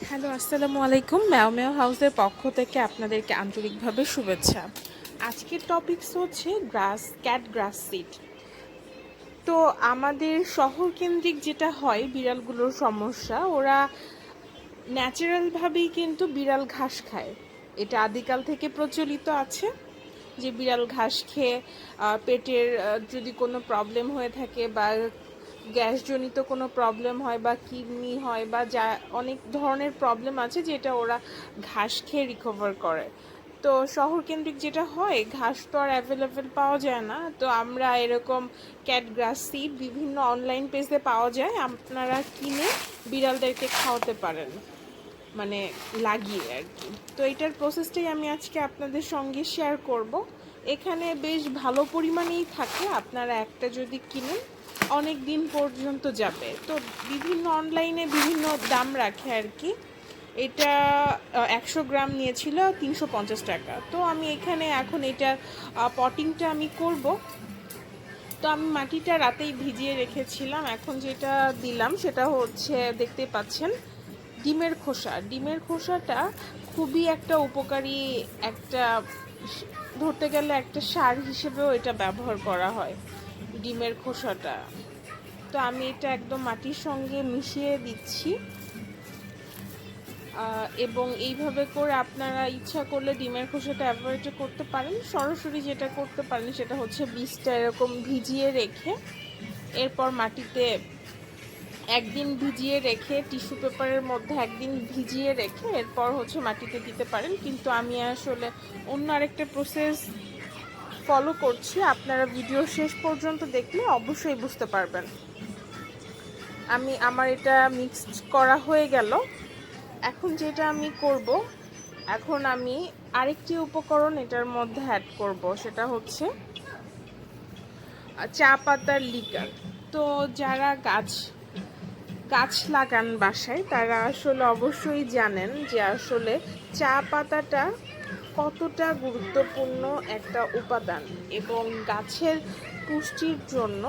Hello, আসসালামু আলাইকুম। ম্যাও ম্যাও হাউসের পক্ষ থেকে আপনাদেরকে আন্তরিকভাবে শুভেচ্ছা। আজকের টপিকস হচ্ছে ক্যাট গ্রাস সিড। তো আমাদের শহর কেন্দ্রিক যেটা হয় বিড়ালগুলোর সমস্যা, ওরা ন্যাচারালভাবেই কিন্তু বিড়াল ঘাস খায়। এটা আদিকাল থেকে প্রচলিত আছে যে বিড়াল ঘাস খেয়ে পেটের যদি কোনো প্রবলেম হয়ে থাকে বা গ্যাসজনিত কোনো প্রবলেম হয় বা কিডনি হয় বা যা অনেক ধরনের প্রবলেম আছে যেটা ওরা ঘাস খেয়ে রিকভার করে। তো শহর কেন্দ্রিক যেটা হয় ঘাস তো আর অ্যাভেলেবেল পাওয়া যায় না, তো আমরা এরকম ক্যাট গ্রাস সিড বিভিন্ন অনলাইন পেজে পাওয়া যায়, আপনারা কিনে বিড়ালদেরকে খাওয়াতে পারেন, মানে লাগিয়ে আর কি। তো এটার প্রসেসটাই আমি আজকে আপনাদের সঙ্গে শেয়ার করব। এখানে বেশ ভালো পরিমাণেই থাকে, আপনারা একটা যদি কিনেন অনেক দিন পর্যন্ত যাবে। তো বিভিন্ন অনলাইনে বিভিন্ন দাম রাখে আর কি। এটা 100 গ্রাম নিয়েছিল 350 টাকা। তো আমি এখানে এখন এটার পটিংটা আমি করব। তো আমি মাটিটা রাতেই ভিজিয়ে রেখেছিলাম। এখন যেটা দিলাম সেটা হচ্ছে, দেখতে পাচ্ছেন, ডিমের খোসাটা খুবই একটা উপকারী একটা, ধরতে গেলে একটা সার হিসেবেও এটা ব্যবহার করা হয় ডিমের খোসাটা। তো আমি এটা একদম মাটির সঙ্গে মিশিয়ে দিচ্ছি। এবং এইভাবে করে আপনারা ইচ্ছা করলে ডিমের খোসাটা অ্যাভয়েড করতে পারেন। সরাসরি যেটা করতে পারেন সেটা হচ্ছে বীজটা এরকম ভিজিয়ে রেখে এরপর মাটিতে একদিন ভিজিয়ে রেখে টিস্যু পেপারের মধ্যে একদিন ভিজিয়ে রেখে এরপর হচ্ছে মাটিতে দিতে পারেন। কিন্তু আমি আসলে অন্য আরেকটা প্রসেস ফলো করছি, আপনারা ভিডিও শেষ পর্যন্ত দেখলে অবশ্যই বুঝতে পারবেন। আমার এটা মিক্সড করা হয়ে গেল। এখন যেটা আমি করব, এখন আমি আরেকটি উপকরণ এটার মধ্যে অ্যাড করব, সেটা হচ্ছে চা পাতার লিকার। তো যারা গাছ লাগান বাসায় তারা আসলে অবশ্যই জানেন যে আসলে চা পাতাটা কতটা গুরুত্বপূর্ণ একটা উপাদান, এবং গাছের পুষ্টির জন্য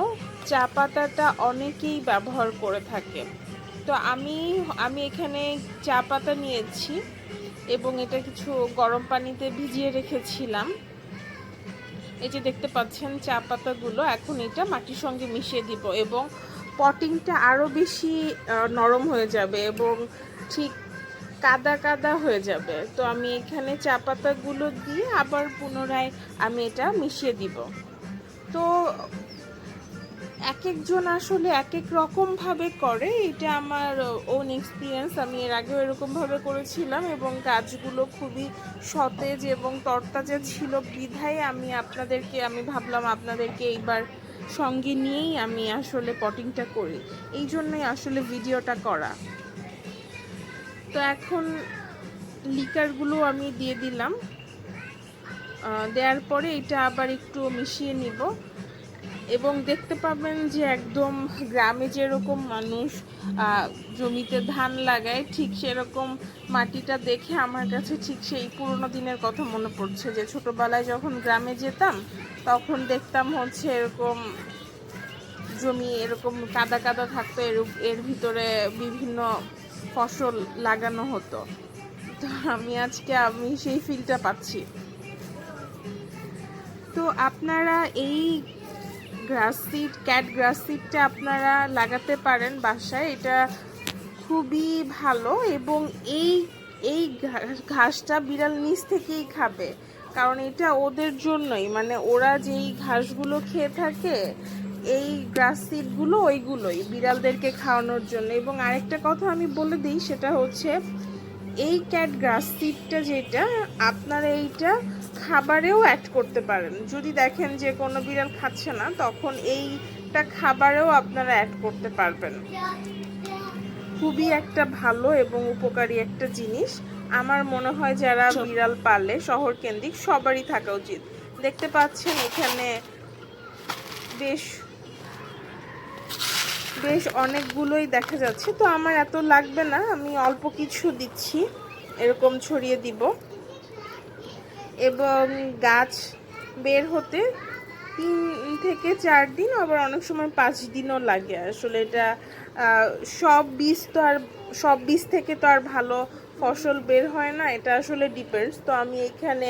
চা পাতাটা অনেকেই ব্যবহার করে থাকে। তো আমি এখানে চা পাতা নিয়েছি এবং এটা কিছু গরম পানিতে ভিজিয়ে রেখেছিলাম। এই যে দেখতে পাচ্ছেন চা পাতাগুলো, এখন এটা মাটির সঙ্গে মিশিয়ে দিব এবং পটিংটা আরও বেশি নরম হয়ে যাবে এবং ঠিক কাদা কাদা হয়ে যাবে। তো আমি এখানে চা পাতাগুলো দিয়ে আবার পুনরায় আমি এটা মিশিয়ে দিব। তো এক একজন আসলে এক এক রকমভাবে করে, এটা আমার ওন এক্সপিরিয়েন্স। আমি এর আগেও এরকমভাবে করেছিলাম এবং গাছগুলো খুবই সতেজ এবং তরতাজা ছিল বিধায় আমি ভাবলাম আপনাদেরকে এইবার সঙ্গে নিয়েই আমি আসলে পটিংটা করি, এই জন্যই আসলে ভিডিওটা করা। তো এখন লিকারগুলো আমি দিয়ে দিলাম। দেওয়ার পরে এটা আবার একটু মিশিয়ে নিব এবং দেখতে পাবেন যে একদম গ্রামে যেরকম মানুষ জমিতে ধান লাগায় ঠিক সেরকম মাটিটা দেখে আমার কাছে ঠিক সেই পুরোনো দিনের কথা মনে পড়ছে, যে ছোটোবেলায় যখন গ্রামে যেতাম তখন দেখতাম হচ্ছে এরকম জমি এরকম কাদা কাদা থাকতো, এর ভিতরে বিভিন্ন ফসল লাগানো হতো। তো আমি সেই ফিলটা পাচ্ছি। তো আপনারা এই ক্যাট গ্রাস সিডটা আপনারা লাগাতে পারেন বাসায়, এটা খুবই ভালো। এবং এই এই ঘাসটা বিড়াল নিচ থেকেই খাবে, কারণ এটা ওদের জন্যই, মানে ওরা যেই ঘাসগুলো খেয়ে থাকে এই গ্রাস সিডগুলো ওইগুলোই বিড়ালদেরকে খাওয়ানোর জন্য। এবং আরেকটা কথা আমি বলে দিই, সেটা হচ্ছে এই ক্যাট গ্রাস সিডটা যেটা আপনারা এইটা খাবারেও অ্যাড করতে পারেন। যদি দেখেন যে কোনো বিড়াল খাচ্ছে না তখন এইটা খাবারেও আপনারা অ্যাড করতে পারবেন। খুবই একটা ভালো এবং উপকারী একটা জিনিস। আমার মনে হয় যারা বিড়াল পালে শহর কেন্দ্রিক সবারই থাকা উচিত। দেখতে পাচ্ছেন এখানে বেশ বেশ অনেকগুলোই দেখা যাচ্ছে। তো আমার এত লাগবে না, আমি অল্প কিছু দিচ্ছি, এরকম ছড়িয়ে দিব। এবং গাছ বের হতে 3 থেকে 4 দিন, আবার অনেক সময় 5 দিনও লাগে। আসলে এটা সব বীজ তো আর সব বীজ থেকে তো আর ভালো ফসল বের হয় না, এটা আসলে ডিপেন্ডস। তো আমি এখানে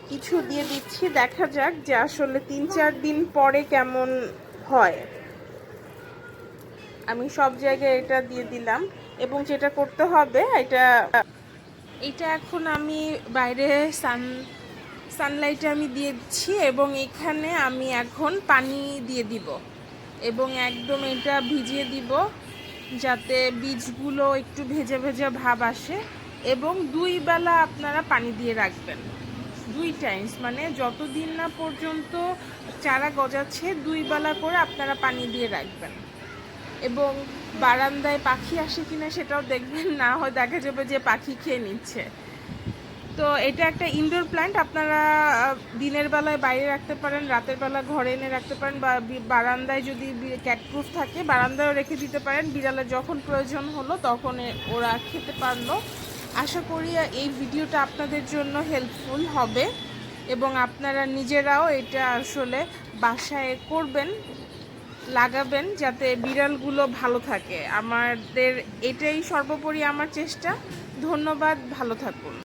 কিছু দিয়ে দিচ্ছি, দেখা যাক যে আসলে 3-4 দিন পরে কেমন হয়। আমি সব জায়গায় এটা দিয়ে দিলাম এবং যেটা করতে হবে এটা এখন আমি বাইরে সানলাইটে আমি দিয়েছি এবং এখানে আমি এখন পানি দিয়ে দিব এবং একদম এটা ভিজিয়ে দিব যাতে বীজগুলো একটু ভেজা ভেজা ভাব আসে। এবং 2 বেলা আপনারা পানি দিয়ে রাখবেন, 2 টাইমস, মানে যতদিন না পর্যন্ত চারা গজাচ্ছে 2 বেলা করে আপনারা পানি দিয়ে রাখবেন। এবং বারান্দায় পাখি আসে কিনা সেটাও দেখবেন, না হয় দেখা যাবে যে পাখি খেয়ে নিচ্ছে। তো এটা একটা ইনডোর প্ল্যান্ট, আপনারা দিনের বেলায় বাইরে রাখতে পারেন, রাতের বেলা ঘরে এনে রাখতে পারেন, বা বারান্দায় যদি ক্যাটপ্রুফ থাকে বারান্দায়ও রেখে দিতে পারেন। বিড়ালের যখন প্রয়োজন হলো তখন ওরা খেতে পারলো। আশা করি এই ভিডিওটা আপনাদের জন্য হেল্পফুল হবে এবং আপনারা নিজেরাও এটা আসলে বাসায় করবেন, লাগাবেন, যাতে বিড়ালগুলো ভালো থাকে। আমাদের এটাই সর্বোপরি আমার চেষ্টা। ধন্যবাদ, ভালো থাকুন।